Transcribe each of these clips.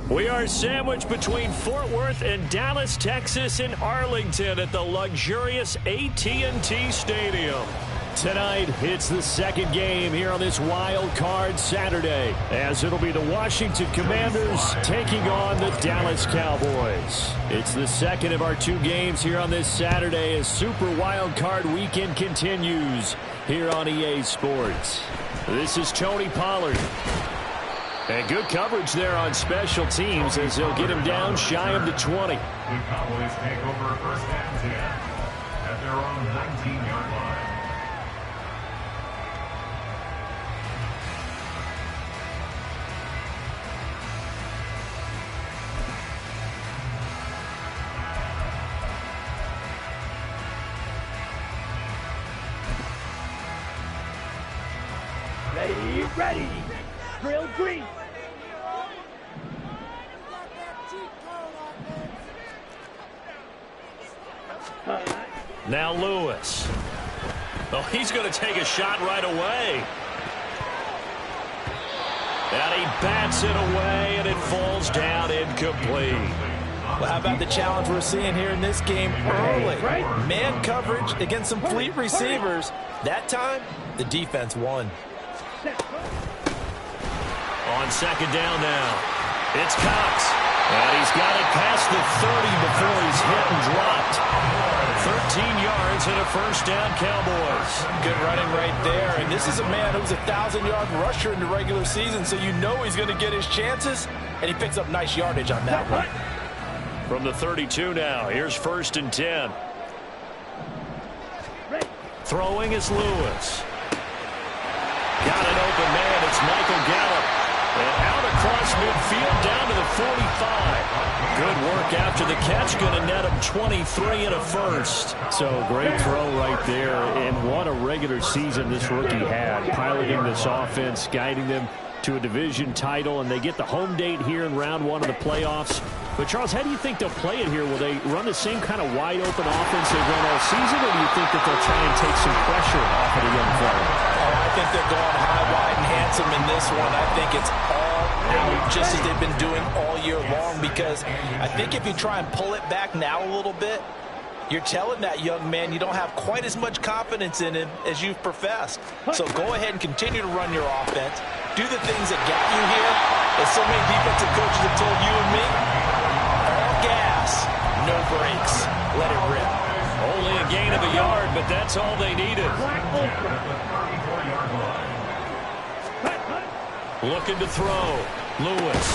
We are sandwiched between Fort Worth and Dallas, Texas, and Arlington at the luxurious AT&T Stadium. Tonight, it's the second game here on this wild card Saturday, as it'll be the Washington Commanders taking on the Dallas Cowboys. It's the second of our two games here on this Saturday as Super Wild Card Weekend continues here on EA Sports. This is Tony Pollard. And good coverage there on special teams as they'll get him down shy of the 20. The Cowboys take over first and 10 at their own 19-yard line. Ready. Drill green. Now Lewis. Oh, he's going to take a shot right away. And he bats it away, and it falls down incomplete. Well, how about the challenge we're seeing here in this game early? Man coverage against some fleet receivers. That time, the defense won. On second down now, it's Cox. And he's got it past the 30 before he's hit and dropped. 13 yards and a first down, Cowboys. Good running right there. And this is a man who's a 1,000-yard rusher in the regular season, so you know he's going to get his chances, and he picks up nice yardage on that one. From the 32 now, here's first and 10. Throwing is Lewis. Got an open man. It's Michael Gallup. And out across midfield down to the 45. Good work after the catch. Going to net him 23 and a first. So great throw right there. And what a regular season this rookie had. Piloting this offense, guiding them to a division title. And they get the home date here in round one of the playoffs. But, Charles, how do you think they'll play it here? Will they run the same kind of wide-open offense they've run all season? Or do you think that they'll try and take some pressure off of the young player? I think they're going high, wide, and handsome in this one. I think it's all out, just as they've been doing all year long, because I think if you try and pull it back now a little bit, you're telling that young man you don't have quite as much confidence in him as you've professed. So go ahead and continue to run your offense. Do the things that got you here. As so many defensive coaches have told you and me, all gas, no brakes. Let it rip. Only a gain of a yard, but that's all they needed. Looking to throw. Lewis.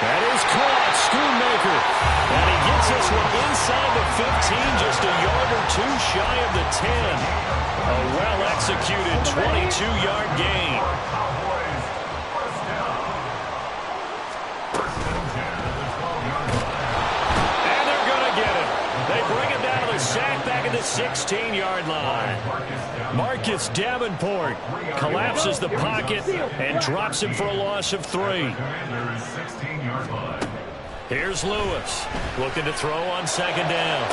That is caught. Schoonmaker. And he gets this one inside the 15, just a yard or two shy of the 10. A well-executed 22-yard gain. And they're going to get it. They bring it down to the sack back at the 16-yard line. Marcus Davenport collapses the pocket and drops him for a loss of 3. Here's Lewis looking to throw on second down.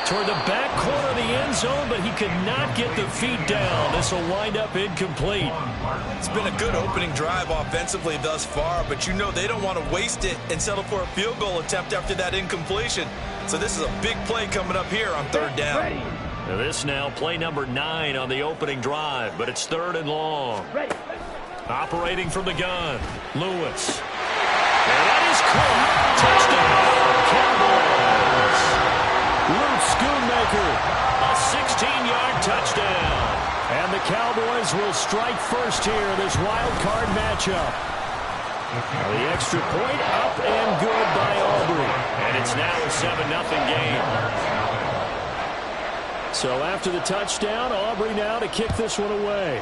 Toward the back corner of the end zone, but he could not get the feet down. This will wind up incomplete. It's been a good opening drive offensively thus far, but you know they don't want to waste it and settle for a field goal attempt after that incompletion. So this is a big play coming up here on third down. Now this now play number 9 on the opening drive, but it's third and long. Operating from the gun, Lewis. And that is caught. Touchdown, Cowboys. Luke Schoonmaker, a 16-yard touchdown. And the Cowboys will strike first here in this wild card matchup. The extra point up and good by Aubrey. And it's now a 7-0 game. So after the touchdown, Aubrey now to kick this one away.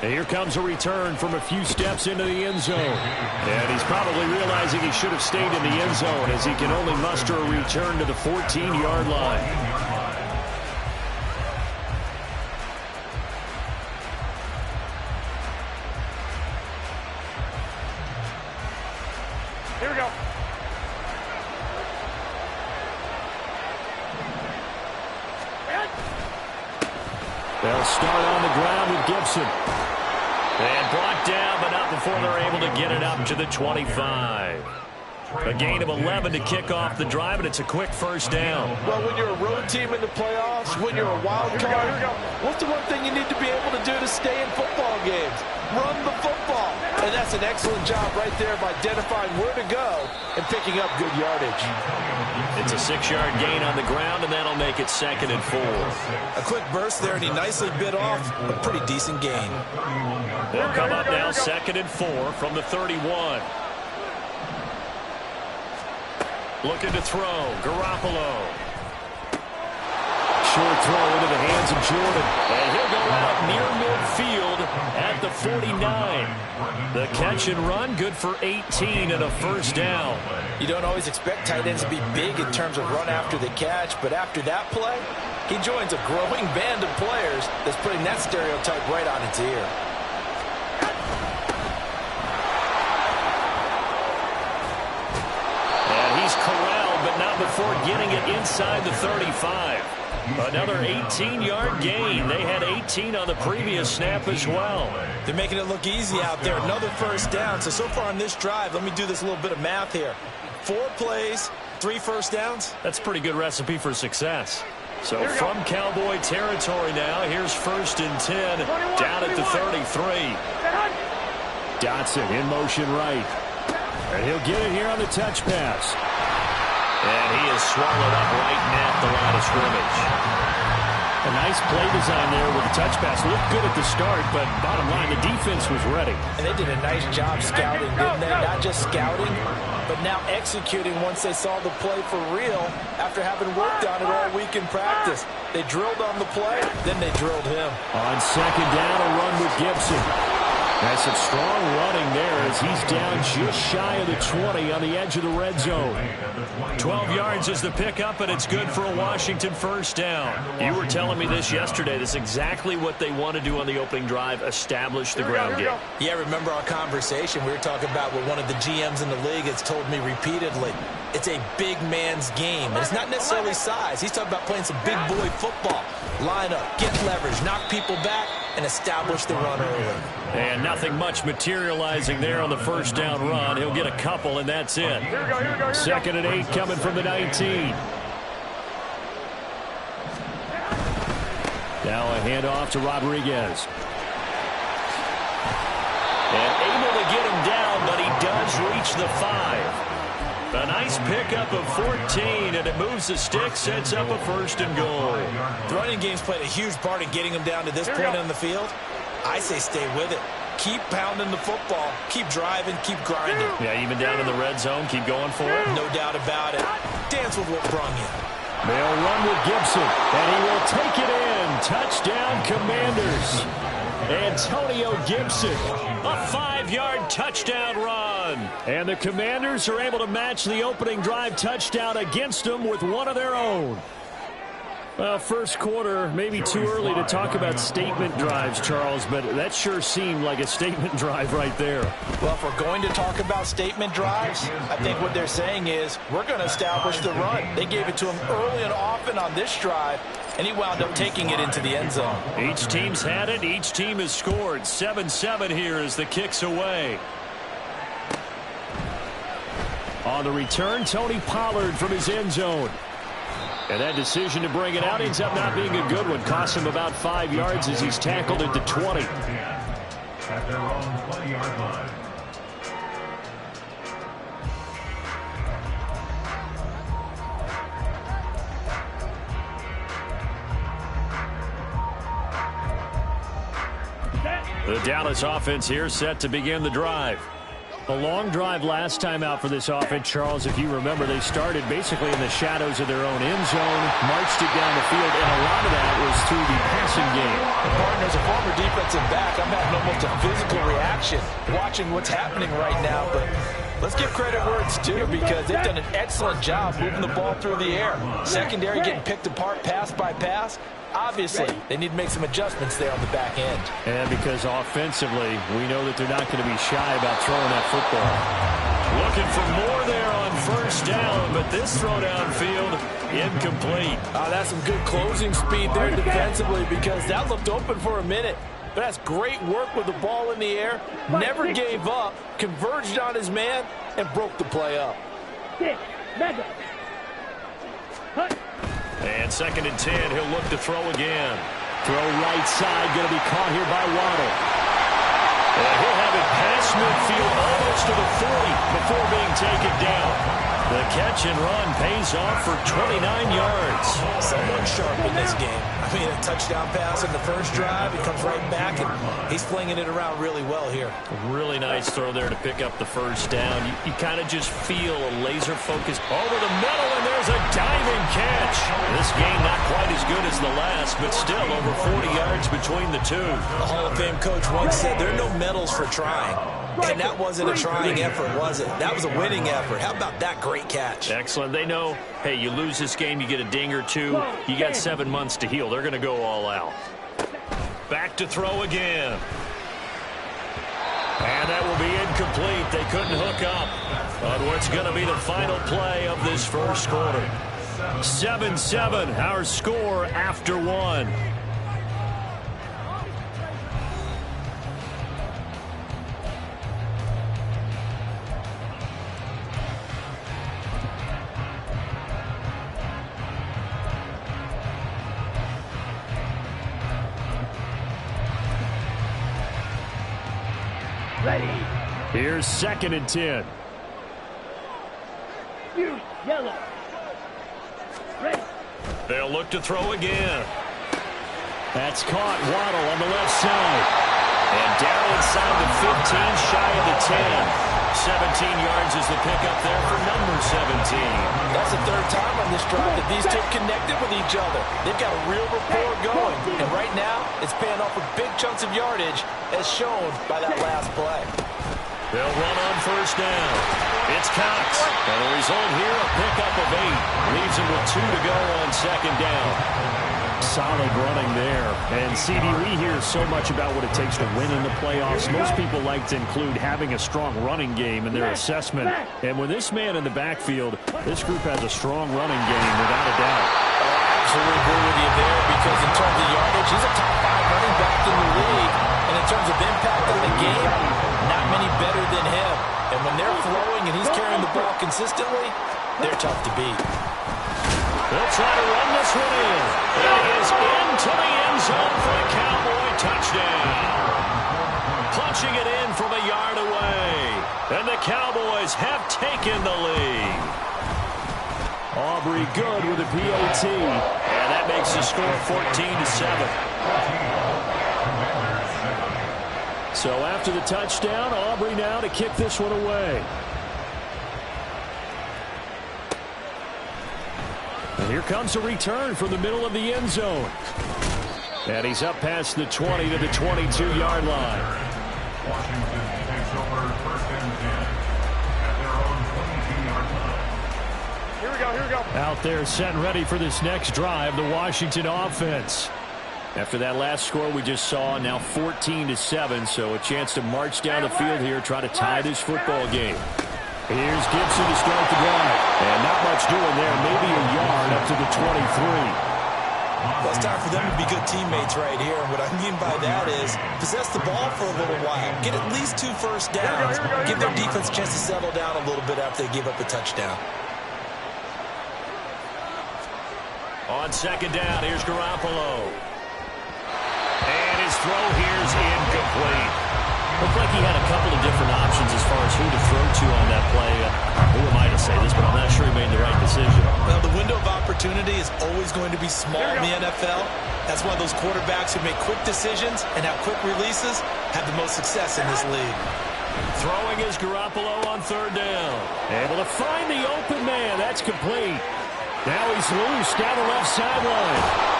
And here comes a return from a few steps into the end zone. And he's probably realizing he should have stayed in the end zone as he can only muster a return to the 14-yard line. Here we go. They'll start on the ground with Gibson. And brought down, but not before they're able to get it up to the 25. A gain of 11 to kick off the drive, and it's a quick first down. Well, when you're a road team in the playoffs, when you're a wild card, what's the one thing you need to be able to do to stay in football games? Run the football. And that's an excellent job right there of identifying where to go and picking up good yardage. It's a 6-yard gain on the ground, and that'll make it 2nd and 4. A quick burst there, and he nicely bit off a pretty decent gain. They'll come up now 2nd and 4 from the 31. Looking to throw. Garoppolo. Short throw into the hands of Jordan. And he'll go out near midfield at the 49. The catch and run, good for 18 and a first down. You don't always expect tight ends to be big in terms of run after the catch, but after that play, he joins a growing band of players that's putting that stereotype right on its ear. He's corralled, but not before getting it inside the 35. Another 18-yard gain. They had 18 on the previous snap as well. They're making it look easy out there. Another first down. So far on this drive, let me do this little bit of math here. 4 plays, 3 first downs. That's a pretty good recipe for success. So from Cowboy territory now, here's 1st and 10 down at the 33. Dotson in motion right. And he'll get it here on the touch pass. And he is swallowed up right at the line of scrimmage. A nice play design there with the touch pass. Looked good at the start, but bottom line, the defense was ready. And they did a nice job scouting, didn't they? Not just scouting, but now executing once they saw the play for real after having worked on it all week in practice. They drilled on the play, then they drilled him. On 2nd down, a run with Gibson. That's some strong running there as he's down just shy of the 20 on the edge of the red zone. 12 yards is the pickup, and it's good for a Washington first down. You were telling me this yesterday. This is exactly what they want to do on the opening drive, establish the ground game. Yeah, remember our conversation. We were talking about what one of the GMs in the league has told me repeatedly. It's a big man's game, and it's not necessarily size. He's talking about playing some big boy football. Line up, get leverage, knock people back, and establish the run early. And nothing much materializing there on the first down run. He'll get a couple, and that's it. 2nd and 8 coming from the 19. Now a handoff to Rodriguez. And able to get him down, but he does reach the 5. A nice pickup of 14, and it moves the stick, sets up a 1st and goal. The running game's played a huge part in getting him down to this point on the field. I say stay with it. Keep pounding the football. Keep driving. Keep grinding. Yeah, even down in the red zone, keep going for it. No doubt about it. Dance with what brung you. They'll run with Gibson, and he will take it in. Touchdown, Commanders. Antonio Gibson, a 5-yard touchdown run. And the Commanders are able to match the opening drive touchdown against them with one of their own. Well, first quarter, maybe too early to talk about statement drives, Charles, but that sure seemed like a statement drive right there. Well, if we're going to talk about statement drives, I think what they're saying is we're going to establish the run. They gave it to him early and often on this drive, and he wound up taking it into the end zone. Each team's had it. Each team has scored. 7-7 here as the kick's away. On the return, Tony Pollard from his end zone. And that decision to bring it out ends up not being a good one. Costs him about 5 yards as he's tackled at the 20. At their own 20-yard line. The Dallas offense here set to begin the drive. A long drive last time out for this offense, Charles. If you remember, they started basically in the shadows of their own end zone, marched it down the field, and a lot of that was through the passing game. Partner, as a former defensive back, I'm having almost a physical reaction watching what's happening right now, but let's give credit where it's due because they've done an excellent job moving the ball through the air. Secondary getting picked apart pass by pass. Obviously, they need to make some adjustments there on the back end. And because offensively, we know that they're not going to be shy about throwing that football. Looking for more there on first down, but this throw downfield, incomplete. That's some good closing speed there defensively because that looked open for a minute. But that's great work with the ball in the air. Never gave up, converged on his man, and broke the play up. 6, mega. Cut. And 2nd and 10, he'll look to throw again. Throw right side, going to be caught here by Waddle. And he'll have it past midfield almost to the 40 before being taken down. The catch and run pays off for 29 yards. Someone sharp in this game. I mean, a touchdown pass in the first drive. He comes right back, and he's flinging it around really well here. Really nice throw there to pick up the first down. You kind of just feel a laser focus over the middle, and there's a diving catch. This game not quite as good as the last, but still over 40 yards between the two. The Hall of Fame coach once said there are no medals for trying. And that wasn't a trying effort, was it? That was a winning effort. How about that great catch? Excellent. They know, hey, you lose this game, you get a ding or two. You got 7 months to heal. They're going to go all out. Back to throw again. And that will be incomplete. They couldn't hook up on what's going to be the final play of this first quarter. 7-7, our score after 1. Ready. Here's 2nd and 10. Use yellow. Ready. They'll look to throw again. That's caught. Waddle on the left side. And down inside the 15, shy of the 10. 17 yards is the pickup there for number 17. That's the 3rd time on this drive that these two connected with each other. They've got a real rapport going. And right now, it's paying off with big chunks of yardage, as shown by that last play. They'll run on first down. It's Cox. And the result here, a pickup of 8. Leaves him with 2 to go on 2nd down. Solid running there. And, CD, we hear so much about what it takes to win in the playoffs. Most people like to include having a strong running game in their assessment. And with this man in the backfield, this group has a strong running game, without a doubt. I absolutely agree with you there, because in terms of yardage, he's a top 5 running back in the league. And in terms of impact on the game, not many better than him. And when they're throwing and he's carrying the ball consistently, they're tough to beat. They'll try to run this one in. It is into the end zone for a Cowboy touchdown. Punching it in from a yard away. And the Cowboys have taken the lead. Aubrey good with a PAT. And that makes the score 14-7. So after the touchdown, Aubrey now to kick this one away. And here comes a return from the middle of the end zone. And he's up past the 20 to the 22-yard line. Washington takes over 1st and 10 at their own 22-yard line. Here we go. Out there set and ready for this next drive, the Washington offense. After that last score we just saw, now 14-7, so a chance to march down the field here, try to tie this football game. Here's Gibson to start the drive. And not much doing there, maybe a yard up to the 23. Well, it's time for them to be good teammates right here. And what I mean by that is possess the ball for a little while. Get at least 2 first downs. Give their defense a chance to settle down a little bit after they give up a touchdown. On 2nd down, here's Garoppolo. And his throw here's incomplete. Looked like he had a couple of different options as far as who to throw to on that play. Who am I to say this, but I'm not sure he made the right decision. Well, the window of opportunity is always going to be small in the NFL. That's why those quarterbacks who make quick decisions and have quick releases have the most success in this league. Throwing is Garoppolo on 3rd down. Able to find the open man. That's complete. Now he's loose down the left sideline.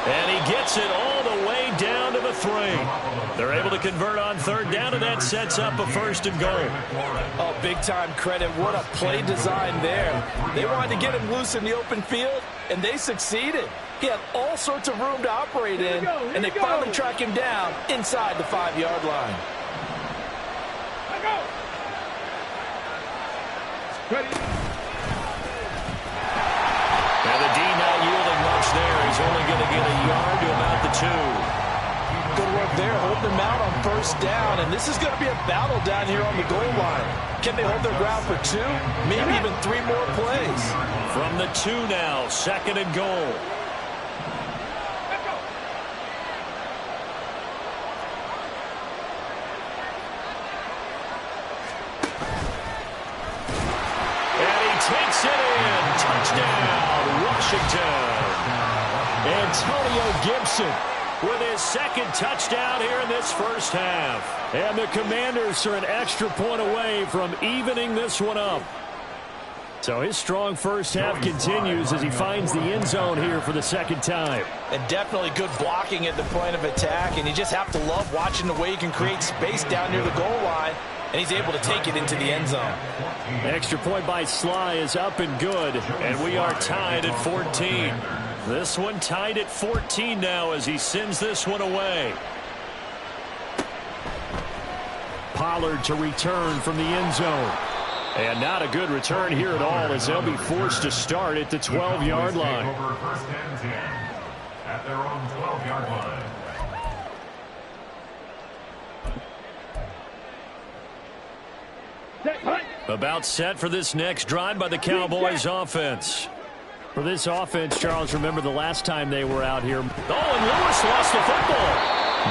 And he gets it all the way down to the 3. They're able to convert on 3rd down, and that sets up a 1st and goal. Oh, big-time credit. What a play design there. They wanted to get him loose in the open field, and they succeeded. He had all sorts of room to operate in, and they finally track him down inside the 5-yard line. Ready. And the D not yielding much there. He's only going to get a yard to about the 2. Good there, holding them out on first down, and this is going to be a battle down here on the goal line. Can they hold their ground for 2, maybe even 3 more plays? From the 2 now, 2nd and goal. Takes it in. Touchdown, Washington. Antonio Gibson with his 2nd touchdown here in this first half. And the Commanders are an extra point away from evening this one up. So his strong first half continues as he finds the end zone here for the 2nd time. And definitely good blocking at the point of attack, and you just have to love watching the way he can create space down near the goal line, and he's able to take it into the end zone. Extra point by Sly is up and good, and we are tied at 14. This one tied at 14 now as he sends this one away. Pollard to return from the end zone. And not a good return here at all as they'll be forced to start at the 12-yard line. Over 1st and 10 at their own 12-yard line. About set for this next drive by the Cowboys offense. For this offense, Charles, remember the last time they were out here. Oh, and Lewis lost the football.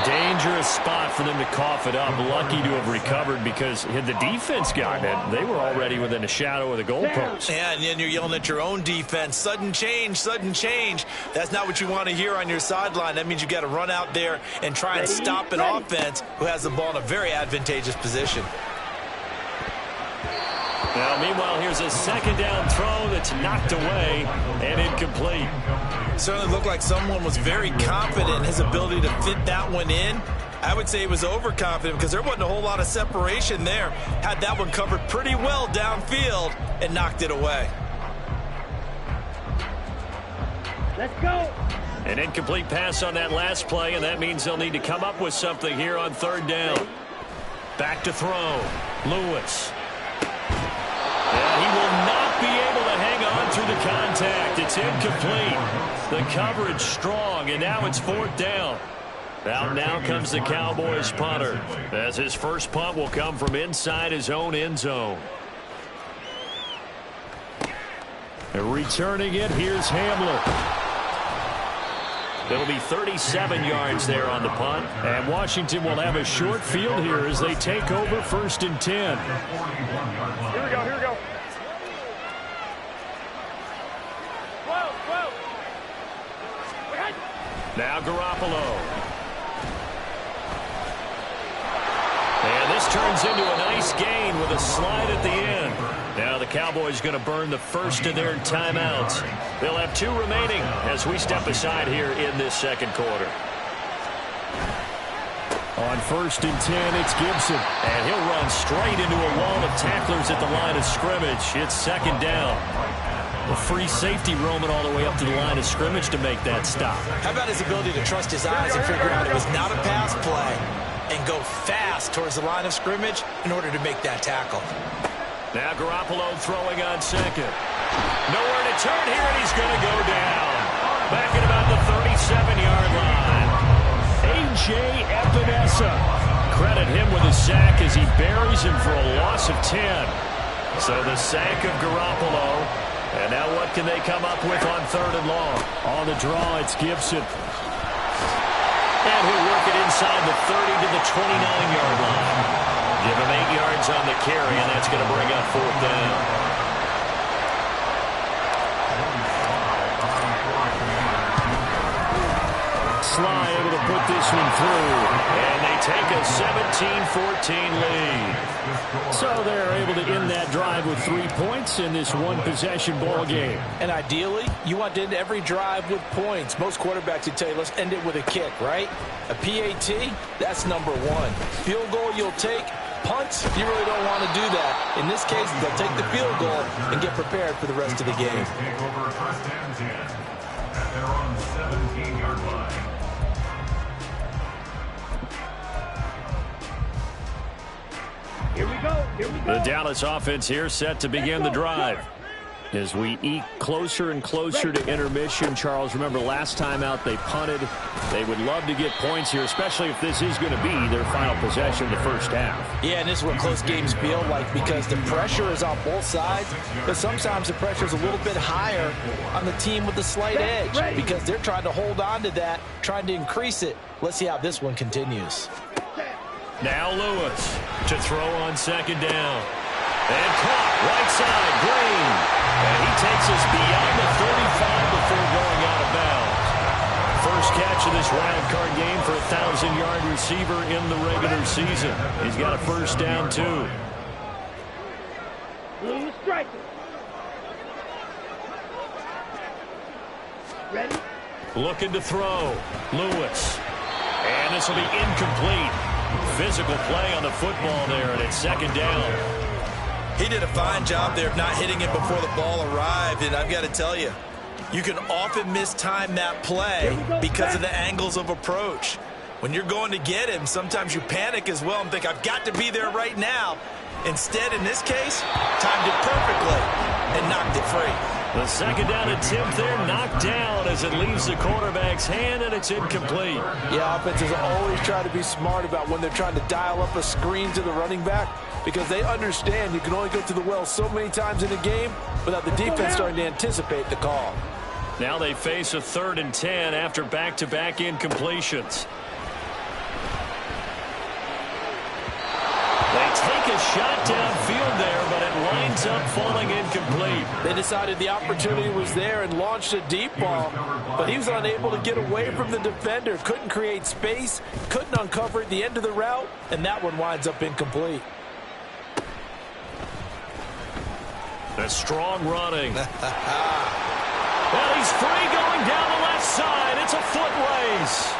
Dangerous spot for them to cough it up. Lucky to have recovered because had the defense gotten it, they were already within a shadow of the goalpost. Yeah, and then you're yelling at your own defense. Sudden change, sudden change. That's not what you want to hear on your sideline. That means you've got to run out there and try and stop an offense who has the ball in a very advantageous position. Now, meanwhile, here's a 2nd down throw that's knocked away and incomplete. Certainly looked like someone was very confident in his ability to fit that one in. I would say he was overconfident because there wasn't a whole lot of separation there. Had that one covered pretty well downfield and knocked it away. Let's go. An incomplete pass on that last play, and that means they'll need to come up with something here on 3rd down. Back to throw. Lewis. And he will not be able to hang on through the contact. It's incomplete. The coverage strong, and now it's 4th down. Now comes the Cowboys punter, as his first punt will come from inside his own end zone. And returning it, here's Hamler. It'll be 37 yards there on the punt. And Washington will have a short field here as they take over 1st and 10. Here we go. Now Garoppolo. And this turns into a nice gain with a slide at the end. Now the Cowboys going to burn the first of their timeouts. They'll have 2 remaining as we step aside here in this 2nd quarter. On 1st and 10, it's Gibson. And he'll run straight into a wall of tacklers at the line of scrimmage. It's 2nd down. A free safety roaming all the way up to the line of scrimmage to make that stop. How about his ability to trust his eyes and figure out it was not a pass play and go fast towards the line of scrimmage in order to make that tackle. Now Garoppolo throwing on 2nd. Nowhere to turn here, and he's going to go down. Back at about the 37-yard line. A.J. Epinesa. Credit him with a sack as he buries him for a loss of 10. So the sack of Garoppolo. And now what can they come up with on 3rd and long? On the draw, it's Gibson. And he'll work it inside the 30 to the 29-yard line. Give him 8 yards on the carry, and that's going to bring up 4th down. Sly able to put this one through, and they take a 17-14 lead. So they're able to end that drive with 3 points in this one-possession ball game. And ideally, you want to end every drive with points. Most quarterbacks would tell you, let's end it with a kick, right? A PAT, that's number 1. Field goal you'll take. Punts, you really don't want to do that. In this case, they'll take the field goal and get prepared for the rest of the game. Take over 1st and 10 at their own 17-yard line. Here we go. The Dallas offense here set to begin the drive. As we eke closer and closer to intermission, Charles, remember last time out they punted. They would love to get points here, especially if this is going to be their final possession of the first half. Yeah, and this is what close games feel like because the pressure is on both sides, but sometimes the pressure is a little bit higher on the team with the slight edge because they're trying to hold on to that, trying to increase it. Let's see how this one continues. Now Lewis to throw on second down. And caught right side, Green. And he takes us beyond the 35 before going out of bounds. First catch of this wild card game for a 1,000-yard receiver in the regular season. He's got a first down, too. Lewis striker. Ready? Looking to throw. Lewis. And this will be incomplete. Physical play on the football there, and it's second down. He did a fine job there of not hitting it before the ball arrived, and I've got to tell you, you can often mistime that play because of the angles of approach. When you're going to get him, sometimes you panic as well and think, I've got to be there right now. Instead, in this case, timed it perfectly and knocked it free. The second down attempt there knocked down as it leaves the quarterback's hand, and it's incomplete. Yeah, offenses always try to be smart about when they're trying to dial up a screen to the running back because they understand you can only go to the well so many times in a game without the defense starting to anticipate the call. Now they face a 3rd and 10 after back-to-back incompletions. They take a shot downfield there, but it lines up falling incomplete. They decided the opportunity was there and launched a deep ball, but he was unable to get away from the defender, couldn't create space, couldn't uncover at the end of the route, and that one winds up incomplete. The strong running. Well, he's free going down the left side. It's a foot race.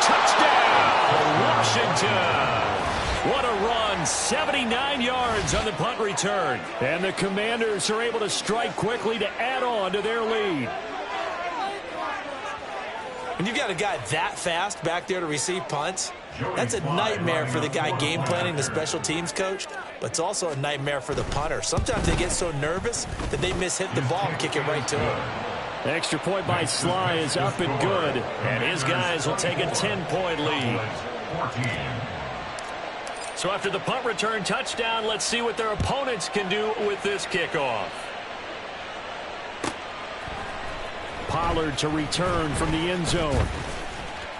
Touchdown, Washington. What a run. 79 yards on the punt return. And the Commanders are able to strike quickly to add on to their lead. When you've got a guy that fast back there to receive punts, that's a nightmare for the guy game planning, the special teams coach, but it's also a nightmare for the punter. Sometimes they get so nervous that they mishit the ball and kick it right to him. The extra point by Sly is up and good. And his guys will take a 10-point lead. So after the punt return touchdown, let's see what their opponents can do with this kickoff. Pollard to return from the end zone.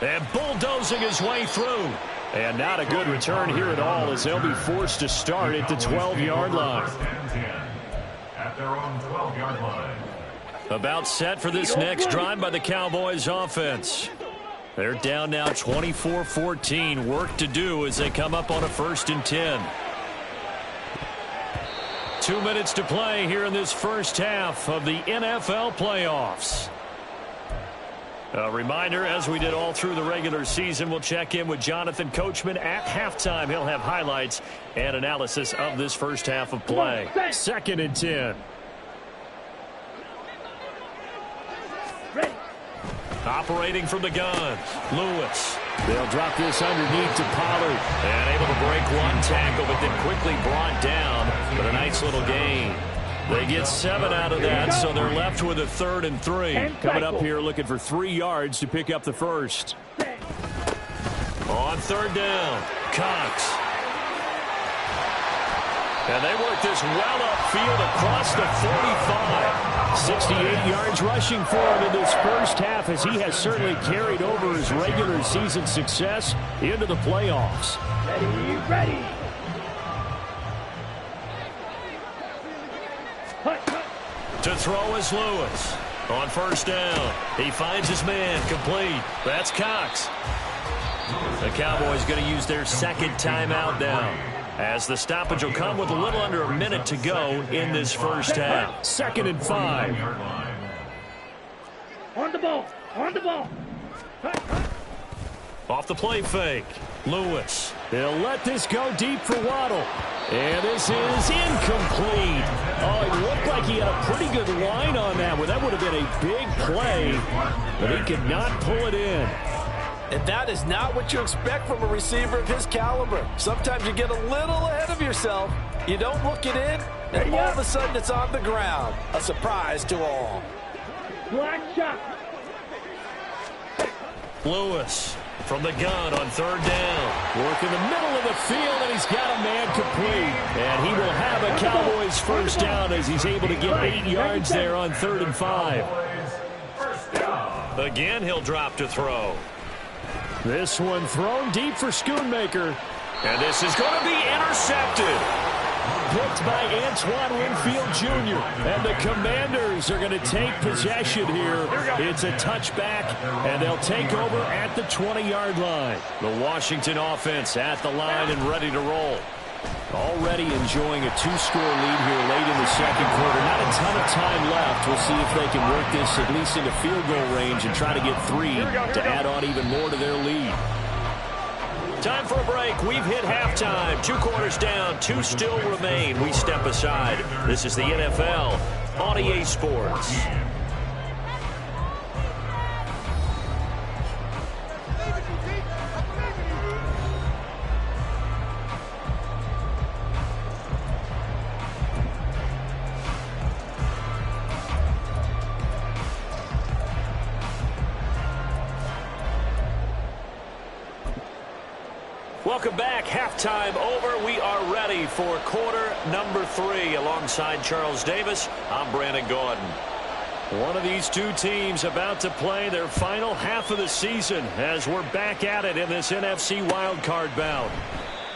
And bulldozing his way through. And not a good return here at all as they'll be forced to start at the 12-yard line. At their own 12-yard line. About set for this next drive by the Cowboys offense. They're down now 24-14. Work to do as they come up on a 1st and 10. 2 minutes to play here in this first half of the NFL playoffs. A reminder, as we did all through the regular season, we'll check in with Jonathan Coachman at halftime. He'll have highlights and analysis of this first half of play. 2nd and 10. Operating from the gun, Lewis. They'll drop this underneath to Pollard. And able to break one tackle, but then quickly brought down. But a nice little gain. They get 7 out of that, so they're left with a 3rd and 3. Coming up here looking for 3 yards to pick up the first. On 3rd down, Cox. And they work this well upfield across the 45. 68 yards rushing for him in this first half as he has certainly carried over his regular season success into the playoffs. Ready. To throw is Lewis. On 1st down, he finds his man complete. That's Cox. The Cowboys going to use their 2nd timeout now, as the stoppage will come with a little under a minute to go in this first half. 2nd and 5. On the ball. Off the play fake, Lewis. They'll let this go deep for Waddle. And this is incomplete. Oh, it looked like he had a pretty good line on that one. That would have been a big play, but he could not pull it in. And that is not what you expect from a receiver of his caliber. Sometimes you get a little ahead of yourself, You don't look it in, and all of a sudden it's on the ground. A surprise to all. Black shot. Lewis from the gun on third down. Work in the middle of the field, and he's got a man complete. And he will have a Cowboys first down as he's able to get 8 yards there on 3rd and 5. Again, he'll drop to throw. This one thrown deep for Schoonmaker. And this is going to be intercepted. Picked by Antoine Winfield Jr. And the Commanders are going to take possession here. It's a touchback, and they'll take over at the 20-yard line. The Washington offense at the line and ready to roll. Already enjoying a 2-score lead here late in the second quarter. Not a ton of time left. We'll see if they can work this at least into field goal range and try to get 3 to add on even more to their lead. Time for a break. We've hit halftime. 2 quarters down. 2 still remain. We step aside. This is the NFL on EA Sports. Welcome back. Halftime over. We are ready for quarter number 3. Alongside Charles Davis, I'm Brandon Gaudin. One of these two teams about to play their final half of the season as we're back at it in this NFC wildcard bout.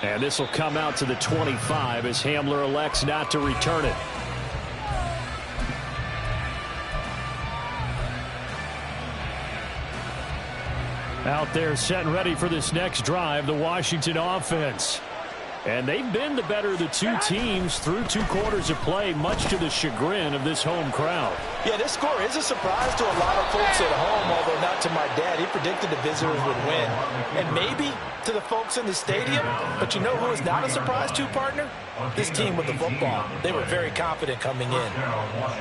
And this will come out to the 25 as Hamler elects not to return it. Out there set and ready for this next drive, the Washington offense. And they've been the better of the two teams through 2 quarters of play, much to the chagrin of this home crowd. Yeah, this score is a surprise to a lot of folks at home, although not to my dad. He predicted the visitors would win. And maybe to the folks in the stadium, but you know who is not a surprise to, partner? This team with the football. They were very confident coming in.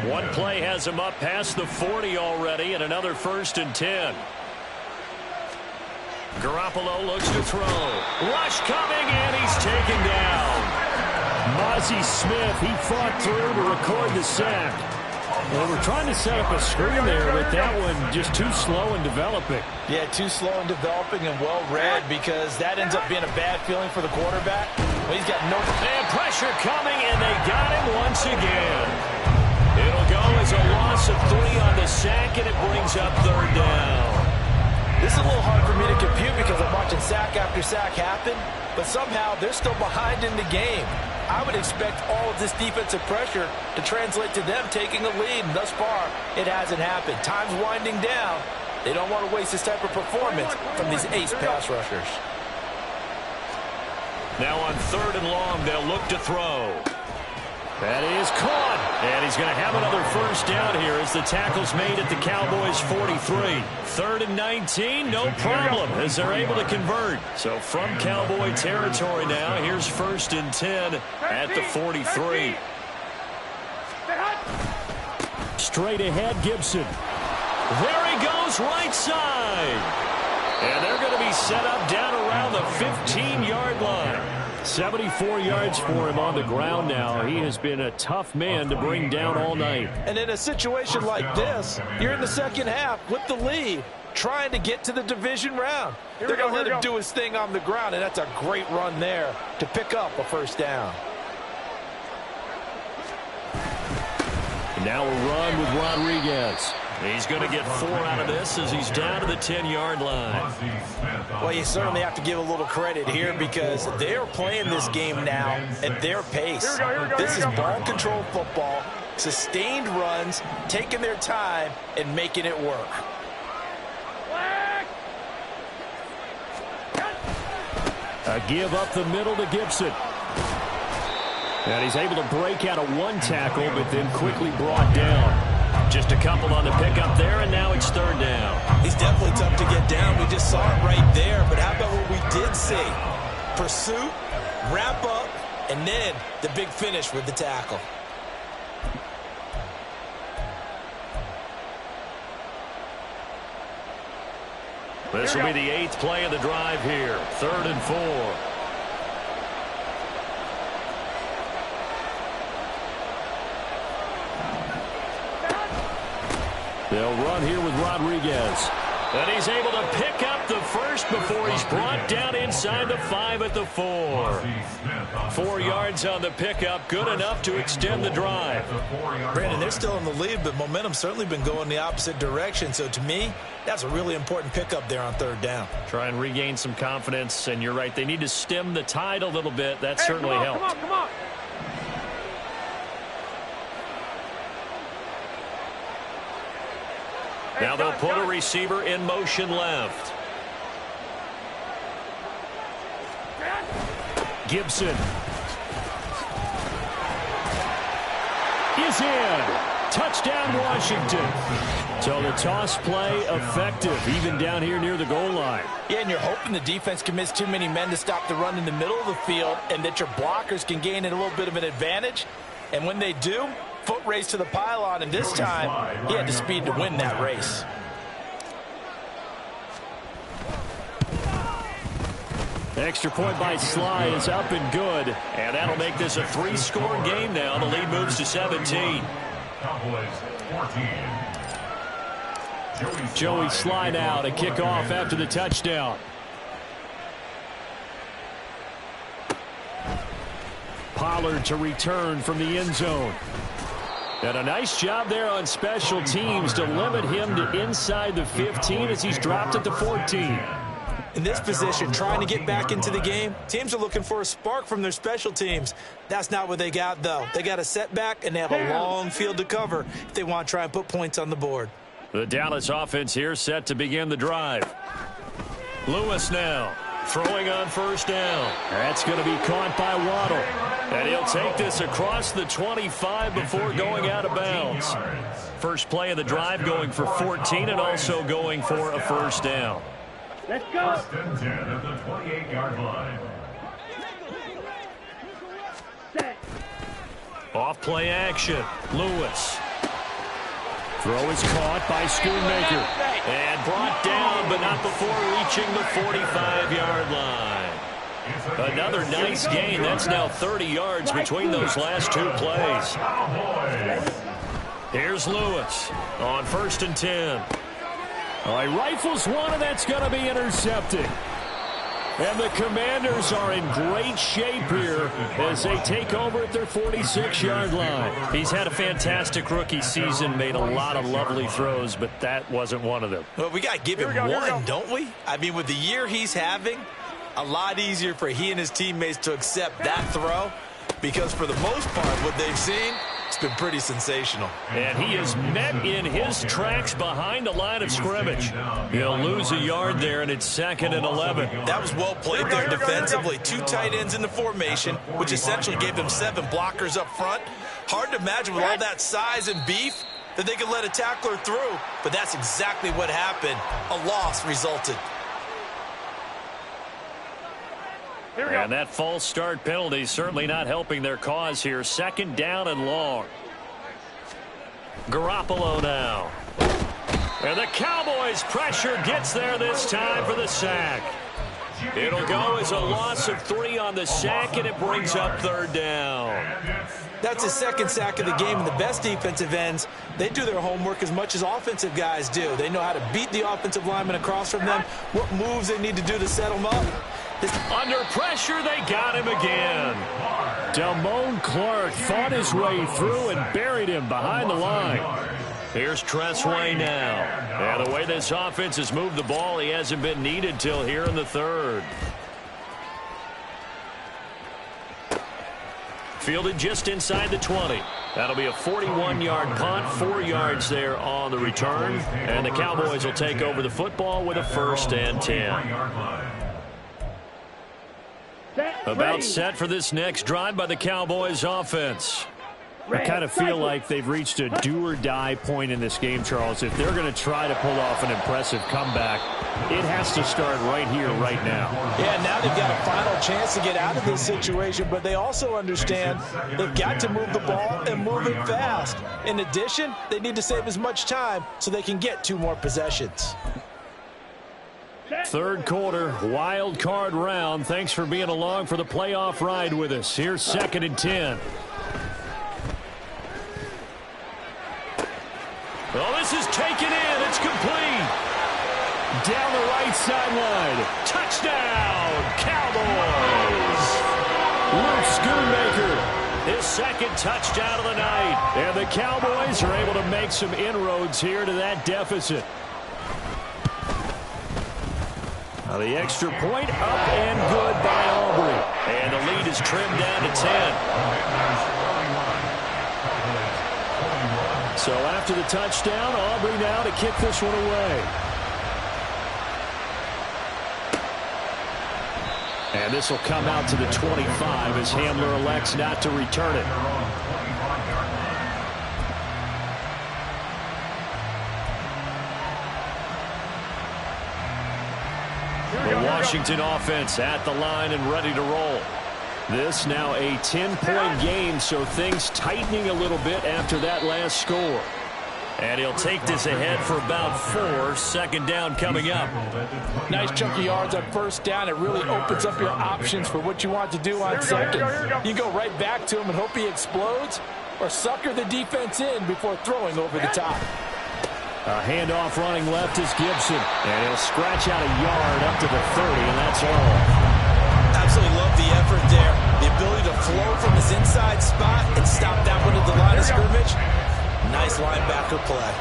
One play has them up past the 40 already, and another 1st and 10. Garoppolo looks to throw. Rush coming, and he's taken down. Mozzie Smith, he fought through to record the sack. Well, we're trying to set up a screen there, but that one just too slow in developing. Yeah, too slow in developing and well read, because that ends up being a bad feeling for the quarterback. Well, he's got no... And pressure coming, and they got him once again. It'll go as a loss of 3 on the sack, and it brings up 3rd down. This is a little hard for me to compute because I'm watching sack after sack happen, but somehow they're still behind in the game. I would expect all of this defensive pressure to translate to them taking a lead, and thus far, it hasn't happened. Time's winding down. They don't want to waste this type of performance from these ace pass rushers. Now on 3rd and long, they'll look to throw. That is caught, and he's going to have another 1st down here as the tackle's made at the Cowboys' 43. 3rd and 19, no problem, as they're able to convert. So from Cowboy territory now, here's 1st and 10 at the 43. Straight ahead, Gibson. There he goes, right side. And they're going to be set up down around the 15-yard line. 74 yards for him on the ground now. He has been a tough man to bring down all night. And in a situation like this, you're in the second half with the lead, trying to get to the division round. They're going to let him do his thing on the ground, and that's a great run there to pick up a 1st down. And now a run with Rodriguez. He's going to get 4 out of this as he's down to the 10-yard line. Well, you certainly have to give a little credit here because they are playing this game now at their pace. This is ball control football, sustained runs, taking their time and making it work. A give up the middle to Gibson. And he's able to break out of 1 tackle, but then quickly brought down. Just a couple on the pickup there, and now it's 3rd down. He's definitely tough to get down. We just saw it right there. But how about what we did see? Pursuit, wrap up, and then the big finish with the tackle. This will be the 8th play of the drive here. 3rd and 4. They'll run here with Rodriguez. And he's able to pick up the first before he's brought down inside the 5 at the 4. 4 yards on the pickup, good enough to extend the drive. Brandon, they're still in the lead, but momentum's certainly been going the opposite direction. So to me, that's a really important pickup there on 3rd down. Try and regain some confidence, and you're right. They need to stem the tide a little bit. That certainly helped. Come on. Now they'll put a receiver in motion left. Gibson is in. Touchdown, Washington. So the toss play effective, even down here near the goal line. Yeah, and you're hoping the defense commits too many men to stop the run in the middle of the field and that your blockers can gain a little bit of an advantage. And when they do, foot race to the pylon, and this time he had the speed to win that race. Extra point by Sly is up and good, and that'll make this a 3-score game now. The lead moves to 17. Cowboys 14. Joey Sly now to kick off after the touchdown. Pollard to return from the end zone. And a nice job there on special teams to limit him to inside the 15 as he's dropped at the 14. In this position, trying to get back into the game, teams are looking for a spark from their special teams. That's not what they got, though. They got a setback, and they have a long field to cover if they want to try and put points on the board. The Dallas offense here set to begin the drive. Lewis now throwing on 1st down. That's going to be caught by Waddle. And he'll take this across the 25 before going out of bounds. First play of the drive going for 14 and also going for a 1st down. Let's go. 1st and 10 at the 28-yard line. Set. Off play action. Lewis. Throw is caught by Schoonmaker. And brought down, but not before reaching the 45-yard line. Another nice gain. That's now 30 yards between those last 2 plays. Here's Lewis on 1st and 10. All right, rifles one, and that's going to be intercepted. And the Commanders are in great shape here as they take over at their 46-yard line. He's had a fantastic rookie season, made a lot of lovely throws, but that wasn't one of them. Well, we got to give him one, don't we? I mean, with the year he's having, a lot easier for he and his teammates to accept that throw because for the most part, what they've seen, it's been pretty sensational. And he is met in his tracks behind the line of scrimmage. He'll lose a yard there, and it's 2nd and 11. That was well played there defensively. 2 tight ends in the formation, which essentially gave them 7 blockers up front. Hard to imagine with all that size and beef that they could let a tackler through, but that's exactly what happened. A loss resulted. And that false start penalty certainly not helping their cause here. 2nd down and long. Garoppolo now. And the Cowboys pressure gets there this time for the sack. It'll go as a loss of 3 on the sack, and it brings up 3rd down. That's his 2nd sack of the game, and the best defensive ends, they do their homework as much as offensive guys do. They know how to beat the offensive lineman across from them, what moves they need to do to set them up. Under pressure, they got him again. Damone Clark fought his way through and buried him behind the line. Here's Tressway now. And the way this offense has moved the ball, he hasn't been needed till here in the 3rd. Fielded just inside the 20. That'll be a 41-yard punt, 4 yards there on the return. And the Cowboys will take over the football with a 1st and 10. About set for this next drive by the Cowboys offense. I kind of feel like they've reached a do-or-die point in this game, Charles. If they're going to try to pull off an impressive comeback, it has to start right here, right now. Yeah, now they've got a final chance to get out of this situation, but they also understand they've got to move the ball and move it fast. In addition, they need to save as much time so they can get 2 more possessions. 3rd quarter, wild card round. Thanks for being along for the playoff ride with us. Here's 2nd and 10. Well, this is taken down the right sideline. Touchdown, Cowboys! Luke Schoonmaker, his second touchdown of the night. And the Cowboys are able to make some inroads here to that deficit. Now the extra point up and good by Aubrey. And the lead is trimmed down to 10. So after the touchdown, Aubrey now to kick this one away. And this will come out to the 25 as Hamler elects not to return it. The Washington offense at the line and ready to roll. This now a 10-point game, so things tightening a little bit after that last score. And he'll take this ahead for about 4. Second down coming up. Nice chunk of yards on first down. It really opens up your options for what you want to do on second. You can go right back to him and hope he explodes, or sucker the defense in before throwing over the top. A handoff running left is Gibson. And he'll scratch out a yard up to the 30, and that's all. Absolutely love the effort there. The ability to flow from his inside spot and stop that one at the line of scrimmage. Nice linebacker play.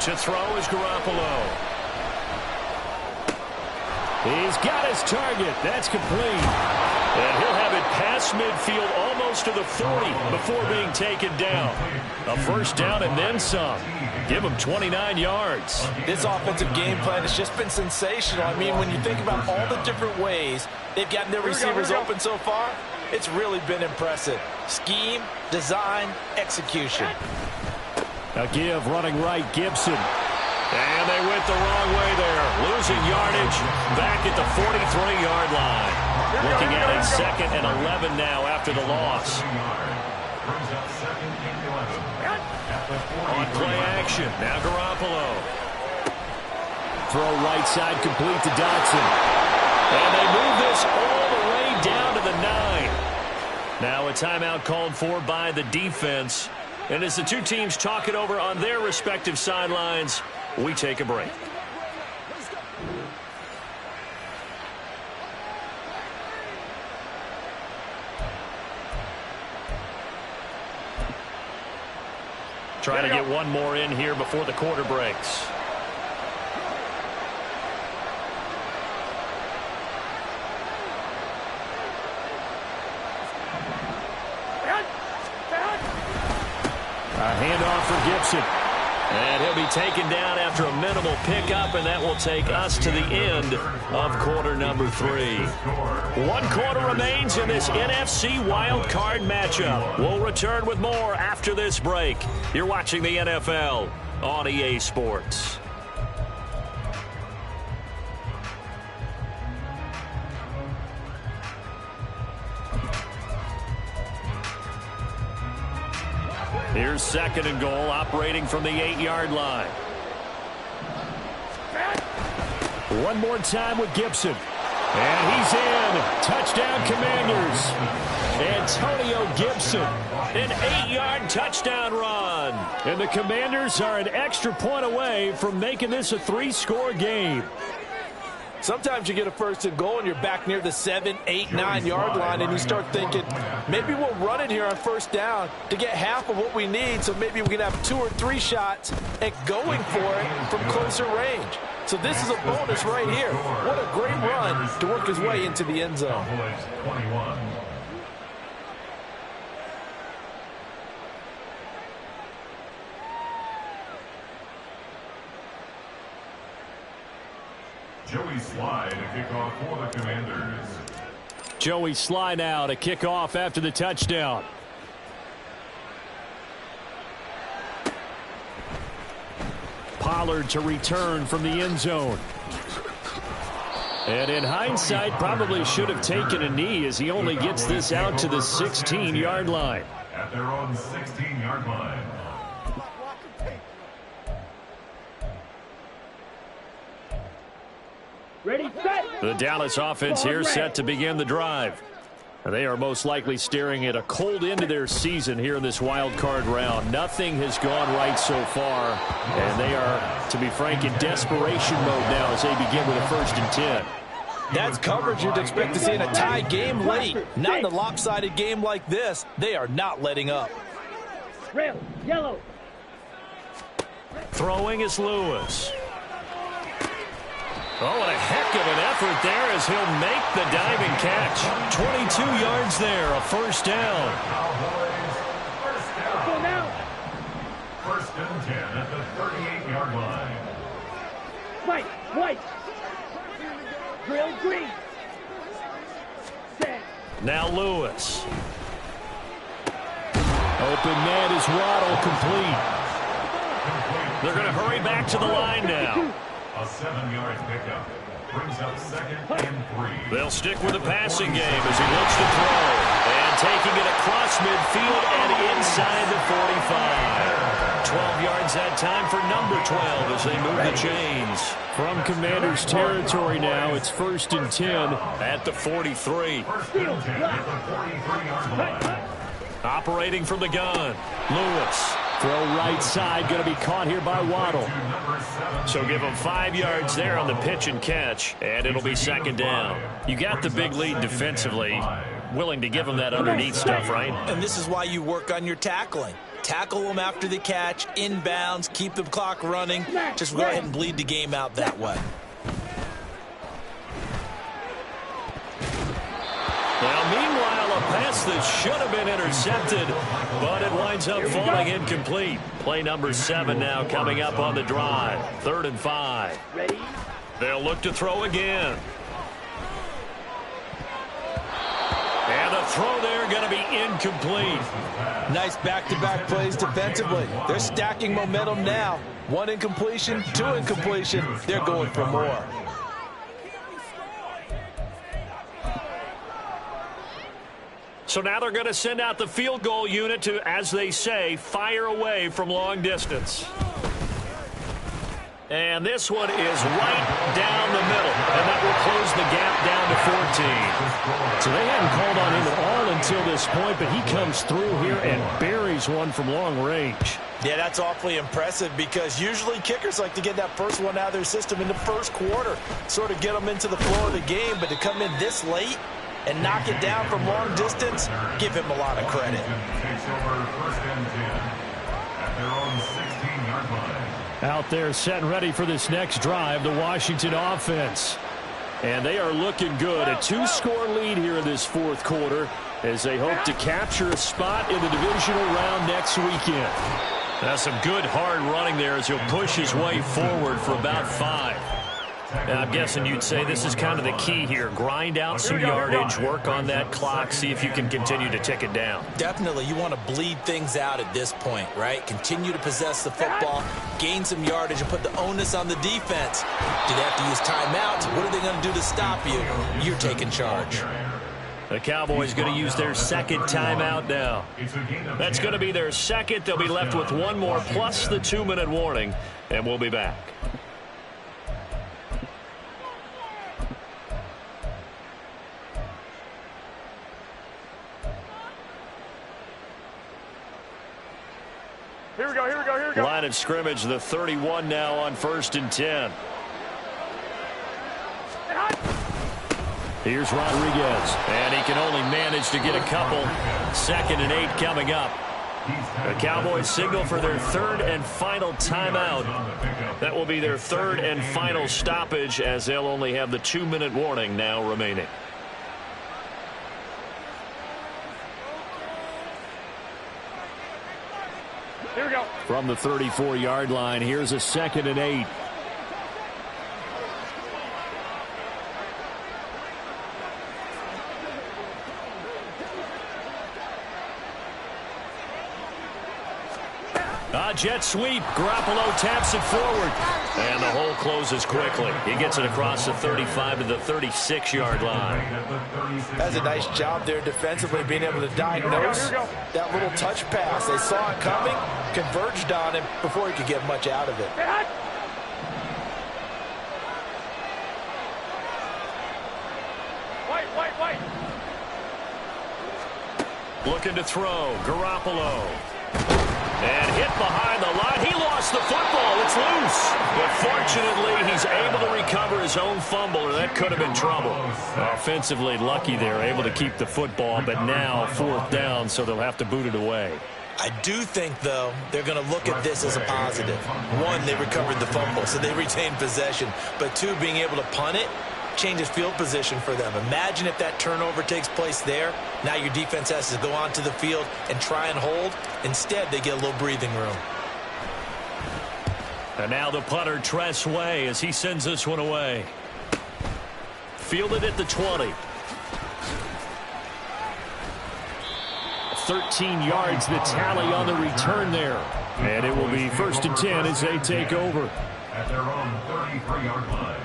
To throw is Garoppolo. He's got his target. That's complete. And he'll have it past midfield almost to the 40 before being taken down. A first down and then some. Give him 29 yards. This offensive game plan has just been sensational. I mean, when you think about all the different ways they've gotten their receivers open so far, it's really been impressive. Scheme, design, execution. A give running right, Gibson. And they went the wrong way there. Losing yardage back at the 43-yard line. Looking at a 2nd and 11 now after the loss. On play action, now Garoppolo. Throw right side complete to Dotson. And they move this all the way down to the 9. Now a timeout called for by the defense. And as the two teams talk it over on their respective sidelines, we take a break. Trying to get one more in here before the quarter breaks. A handoff for Gibson. And he'll be taken down after a minimal pickup, and that will take us to the end of quarter number 3. 1 quarter remains in this NFC Wild Card matchup. We'll return with more after this break. You're watching the NFL on EA Sports. Here's 2nd and goal, operating from the 8-yard line. One more time with Gibson. And he's in. Touchdown, Commanders. Antonio Gibson, an 8-yard touchdown run. And the Commanders are an extra point away from making this a 3-score game. Sometimes you get a 1st and goal and you're back near the 7, 8, 9-yard line, and you start thinking, maybe we'll run it here on 1st down to get half of what we need, so maybe we can have 2 or 3 shots at going for it from closer range. So this is a bonus right here. What a great run to work his way into the end zone. Joey Slye to kick off for the Commanders. Joey Slye now to kick off after the touchdown. Pollard to return from the end zone. And in hindsight, probably should have taken a knee as he only gets this out to the 16-yard line. At their own 16-yard line. Ready, set. The Dallas offense here set to begin the drive. They are most likely staring at a cold end to their season here in this wild card round. Nothing has gone right so far, and they are, to be frank, in desperation mode now as they begin with a 1st and 10. That's coverage you'd expect to see in a tie game late. Not in a lopsided game like this. They are not letting up. Rail, yellow. Throwing is Lewis. Oh, and a heck of an effort there as he'll make the diving catch. 22 yards there, a 1st down. Let's go now. 1st and 10 at the 38-yard line. White, white. Drill green. Set. Now Lewis. Open man is Waddle, complete. They're going to hurry back to the line now. A 7-yard pickup brings up 2nd and 3. They'll stick with the passing game as he looks to throw. And taking it across midfield and inside the 45. 12 yards that time for number 12 as they move the chains. From Commanders territory now, it's 1st and 10 at the 43. 1st and 10 at the 43-yard line. Operating from the gun, Lewis. Throw right side, going to be caught here by Waddle. So give him 5 yards there on the pitch and catch, and it'll be 2nd down. You got the big lead defensively. Willing to give him that underneath stuff, right? And this is why you work on your tackling. Tackle them after the catch, inbounds, keep the clock running. Just go ahead and bleed the game out that way. Now, meanwhile, a pass that should have been intercepted, but it winds up falling incomplete. Play number 7 now coming up on the drive. 3rd and 5. Ready? They'll look to throw again. And the throw there going to be incomplete. Nice back-to-back plays defensively. They're stacking momentum now. 1 incompletion, 2 incompletion. They're going for more. So now they're going to send out the field goal unit to, as they say, fire away from long distance. And this one is right down the middle, and that will close the gap down to 14. So they hadn't called on him at all until this point, but he comes through here and buries one from long range. Yeah, that's awfully impressive because usually kickers like to get that first one out of their system in the 1st quarter, sort of get them into the flow of the game, but to come in this late and knock it down from long distance, give him a lot of credit. Takes over 1st and 10 at their own 16-yard line. Out there set and ready for this next drive, the Washington offense. And they are looking good. A 2-score lead here in this 4th quarter as they hope to capture a spot in the divisional round next weekend. That's some good hard running there as he'll push his way forward for about 5. And I'm guessing you'd say this is kind of the key here. Grind out some yardage, work on that clock, see if you can continue to tick it down. Definitely, you want to bleed things out at this point, right? Continue to possess the football, gain some yardage, and put the onus on the defense. Do they have to use timeouts? What are they going to do to stop you? You're taking charge. The Cowboys going to use their 2nd timeout now. That's going to be their 2nd. They'll be left with 1 more plus the 2-minute warning, and we'll be back. Here we go, here we go, here we go. Line of scrimmage, the 31 now on 1st and 10. Here's Rodriguez, and he can only manage to get a couple. 2nd and 8 coming up. The Cowboys signal for their 3rd and final timeout. That will be their 3rd and final stoppage as they'll only have the 2-minute warning now remaining. Here we go. From the 34-yard line, here's a 2nd and 8. Jet sweep. Garoppolo taps it forward. And the hole closes quickly. He gets it across the 35 to the 36-yard line. That's a nice job there defensively, being able to diagnose that little touch pass. They saw it coming, converged on him before he could get much out of it. Looking to throw. Garoppolo. And hit behind the line. He lost the football. It's loose. But fortunately, he's able to recover his own fumble, or that could have been trouble. Offensively lucky there, able to keep the football, but now 4th down, so they'll have to boot it away. I do think, though, they're going to look at this as a positive. One, they recovered the fumble, so they retained possession. But two, being able to punt it changes field position for them. Imagine if that turnover takes place there. Now your defense has to go onto the field and try and hold. Instead, they get a little breathing room. And now the punter, Tress Way, as he sends this one away. Fielded at the 20. 13 yards the tally on the return there. And it will be 1st and 10 as they take over. At their own 33-yard line.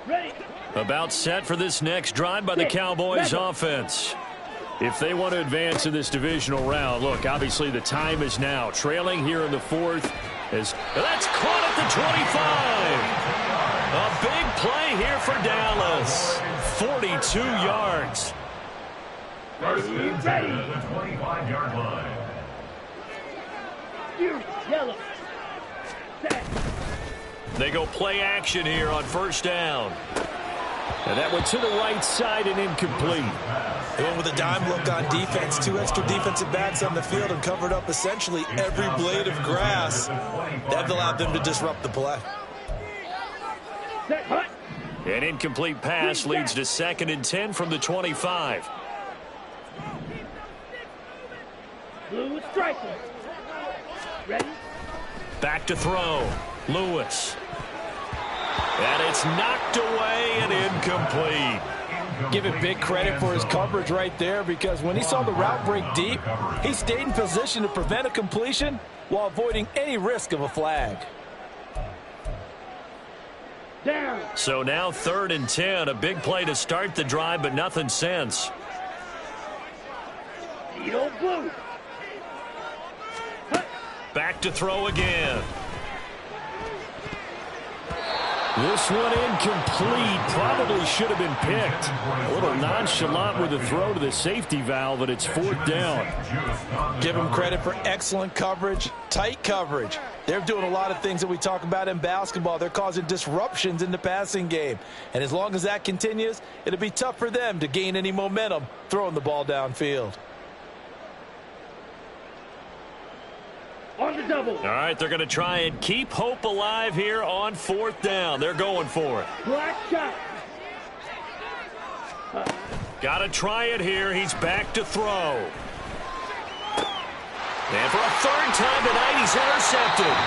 Ready. About set for this next drive by the Cowboys offense. If they want to advance in this divisional round, look, obviously the time is now. Trailing here in the 4th. That's caught at the 25. A big play here for Dallas. 42 yards. First and 10 at the 25-yard line. Yellow. Set. They go play action here on 1st down. And that went to the right side and incomplete. They went with a dime look on defense. 2 extra defensive backs on the field and covered up essentially every blade of grass. That allowed them to disrupt the play. Set. Hut. An incomplete pass leads to 2nd and 10 from the 25. Blue striker. Ready. Back to throw. Lewis. And it's knocked away and incomplete. Give it big credit for his coverage right there, because when he saw the route break deep, he stayed in position to prevent a completion while avoiding any risk of a flag. Down. So now 3rd and 10. A big play to start the drive, but nothing since. Edo blue. Hut. Back to throw again. This one incomplete. Probably should have been picked. A little nonchalant with the throw to the safety valve, but it's 4th down. Give them credit for excellent coverage, tight coverage. They're doing a lot of things that we talk about in basketball. They're causing disruptions in the passing game. And as long as that continues, it'll be tough for them to gain any momentum throwing the ball downfield. On the double. All right, they're going to try and keep hope alive here on 4th down. They're going for it. Black shot. Got to try it here. He's back to throw. And for a 3rd time tonight, he's intercepted.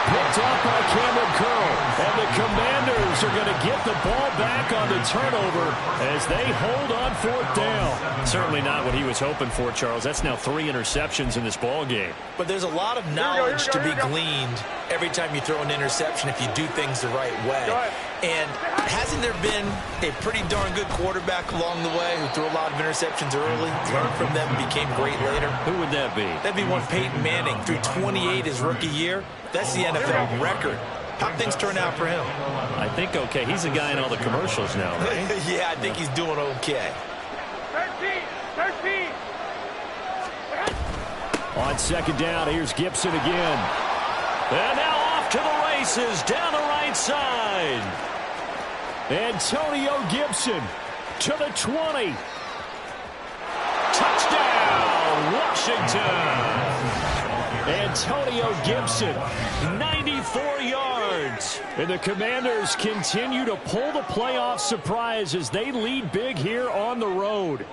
Picked off by Cameron Curl. And the Commanders are going to get the ball back on the turnover as they hold on 4th down. Certainly not what he was hoping for, Charles. That's now 3 interceptions in this ball game. But there's a lot of knowledge to be gleaned every time you throw an interception if you do things the right way. And hasn't there been a pretty darn good quarterback along the way who threw a lot of interceptions early, learned from them, and became great later? Who would that be? That'd be one Peyton Manning, threw 28 his rookie year. That's the NFL record. How'd things turn out for him? I think okay. He's a guy in all the commercials now, right? Yeah, I think he's doing okay. 13. On 2nd down, here's Gibson again. And now off to the races down the right side. Antonio Gibson to the 20. Touchdown, Washington. Antonio Gibson, 94 yards. and the Commanders continue to pull the playoff surprise as they lead big here on the road.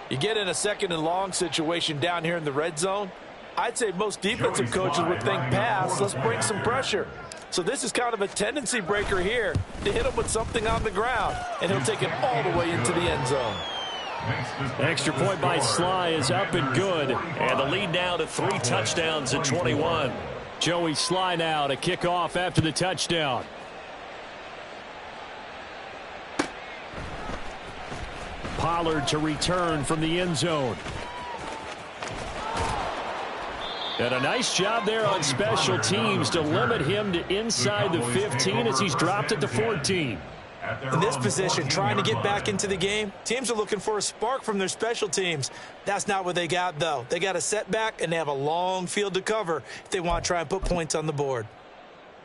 You get in a 2nd and long situation down here in the red zone, I'd say most defensive coaches would think pass, let's bring some pressure. So this is kind of a tendency breaker here to hit him with something on the ground, and he'll take it all the way into the end zone. Extra point by Sly is up and good. And the lead now to 3 touchdowns at 21. Joey Sly now to kick off after the touchdown. Pollard to return from the end zone. And a nice job there on special teams to limit him to inside the 15 as he's dropped at the 14. In this position, trying to get back into the game, teams are looking for a spark from their special teams. That's not what they got, though. They got a setback, and they have a long field to cover if they want to try and put points on the board.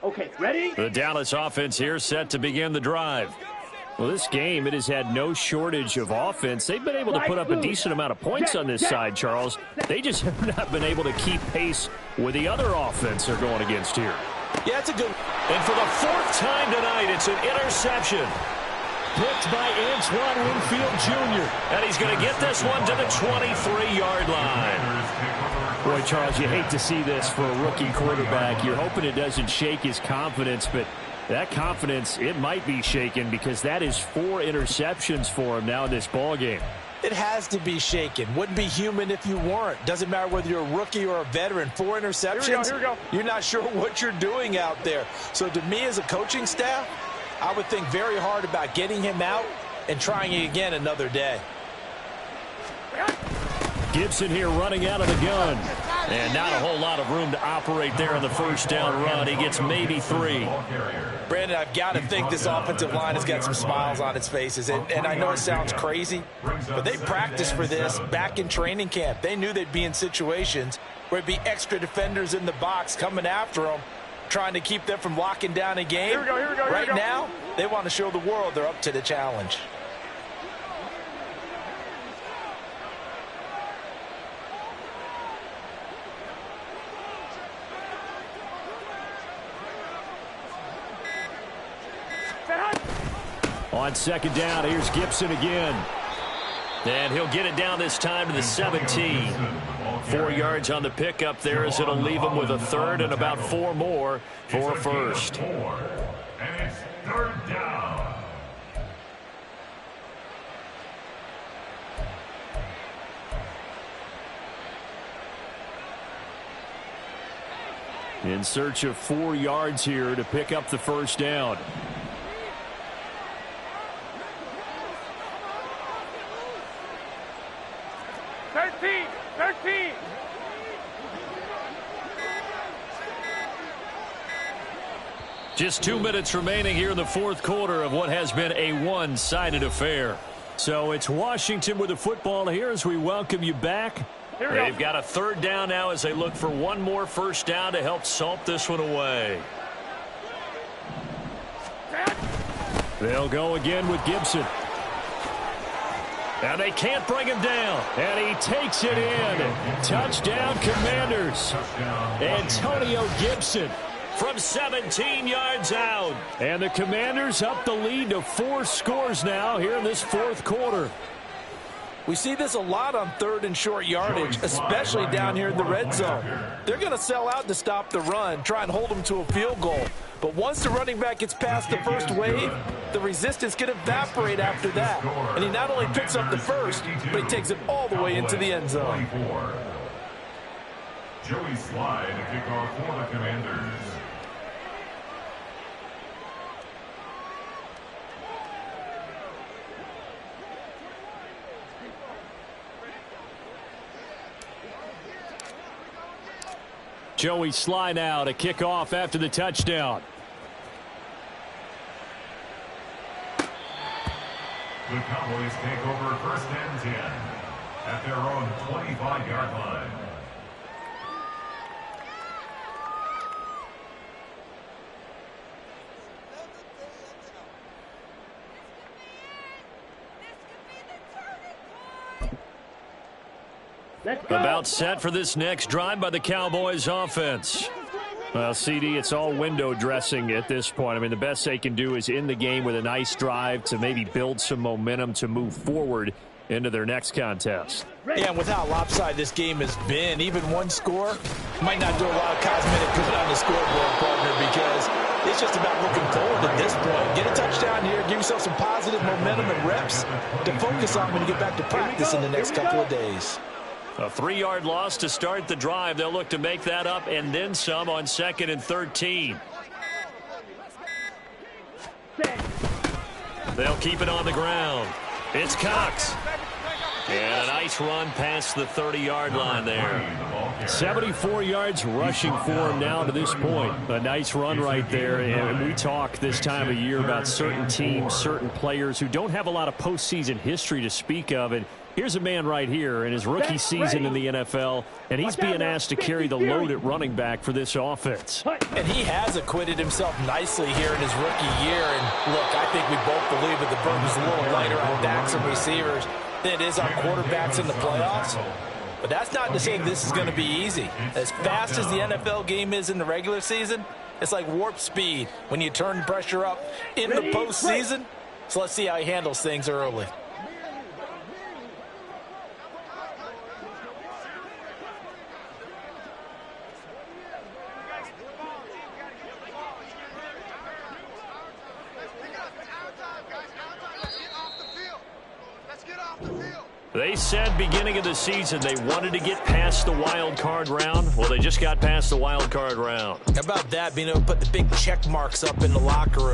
Okay, ready? The Dallas offense here set to begin the drive. Well, this game, it has had no shortage of offense. They've been able to put up a decent amount of points on this side, Charles. They just have not been able to keep pace with the other offense they're going against here. Yeah, it's a good. And for the fourth time tonight, it's an interception. Picked by Antoine Winfield Jr. And he's going to get this one to the 23-yard line. Boy, Charles, you hate to see this for a rookie quarterback. You're hoping it doesn't shake his confidence, but that confidence, it might be shaken because that is 4 interceptions for him now in this ballgame. It has to be shaken. Wouldn't be human if you weren't. Doesn't matter whether you're a rookie or a veteran. 4 interceptions. Here we go. You're not sure what you're doing out there. So to me as a coaching staff, I would think very hard about getting him out and trying it again another day. Gibson here running out of the gun. And not a whole lot of room to operate there in the first down run. He gets maybe 3. Brandon, I've got to think this offensive line has got some smiles on its faces. And I know it sounds crazy, but they practiced for this back in training camp. They knew they'd be in situations where it'd be extra defenders in the box coming after them, trying to keep them from locking down a game. Here we go. Right now, they want to show the world they're up to the challenge. On second down, here's Gibson again. And he'll get it down this time to the 17. 4 yards on the pickup there as it'll leave him with a third and about 4 more for a first. And it's 3rd down. In search of 4 yards here to pick up the first down. Just 2 minutes remaining here in the fourth quarter of what has been a one-sided affair. So it's Washington with the football here as we welcome you back. They've got a 3rd down now as they look for one more first down to help salt this one away. They'll go again with Gibson. And they can't bring him down. And he takes it in. Touchdown, Commanders. Antonio Gibson from 17 yards out. And the Commanders up the lead to 4 scores now here in this fourth quarter. We see this a lot on 3rd and short yardage, especially down here in the red zone. They're going to sell out to stop the run, try and hold them to a field goal. But once the running back gets past the first wave, the resistance can evaporate after that. And he not only picks up the first, but he takes it all the way into the end zone. Joey Slye to kick off for the Commanders. Joey Slye now to kick off after the touchdown. The Cowboys take over 1st and 10 at their own 25-yard line. About set for this next drive by the Cowboys offense. Well, CD, it's all window dressing at this point. I mean, the best they can do is end the game with a nice drive to maybe build some momentum to move forward into their next contest. Yeah, and with how lopsided this game has been, even one score might not do a lot of cosmetic good on the scoreboard, partner, because it's just about looking forward at this point. Get a touchdown here, give yourself some positive momentum and reps to focus on when you get back to practice in the next couple of days. A 3-yard loss to start the drive. They'll look to make that up and then some on 2nd and 13. They'll keep it on the ground. It's Cox. And a nice run past the 30-yard line there. 74 yards rushing for him now to this point. A nice run right there. And we talk this time of year about certain teams, certain players who don't have a lot of postseason history to speak of. And here's a man right here in his rookie season in the NFL, and he's being asked to carry the load at running back for this offense. And he has acquitted himself nicely here in his rookie year. And look, I think we both believe that the burden's a little lighter on backs and receivers than it is on quarterbacks in the playoffs. But that's not to say this is going to be easy. As fast as the NFL game is in the regular season, it's like warp speed when you turn pressure up in the postseason. So let's see how he handles things early. They said beginning of the season they wanted to get past the wild card round. Well, they just got past the wild card round. How about that, being able to put the big check marks up in the locker room?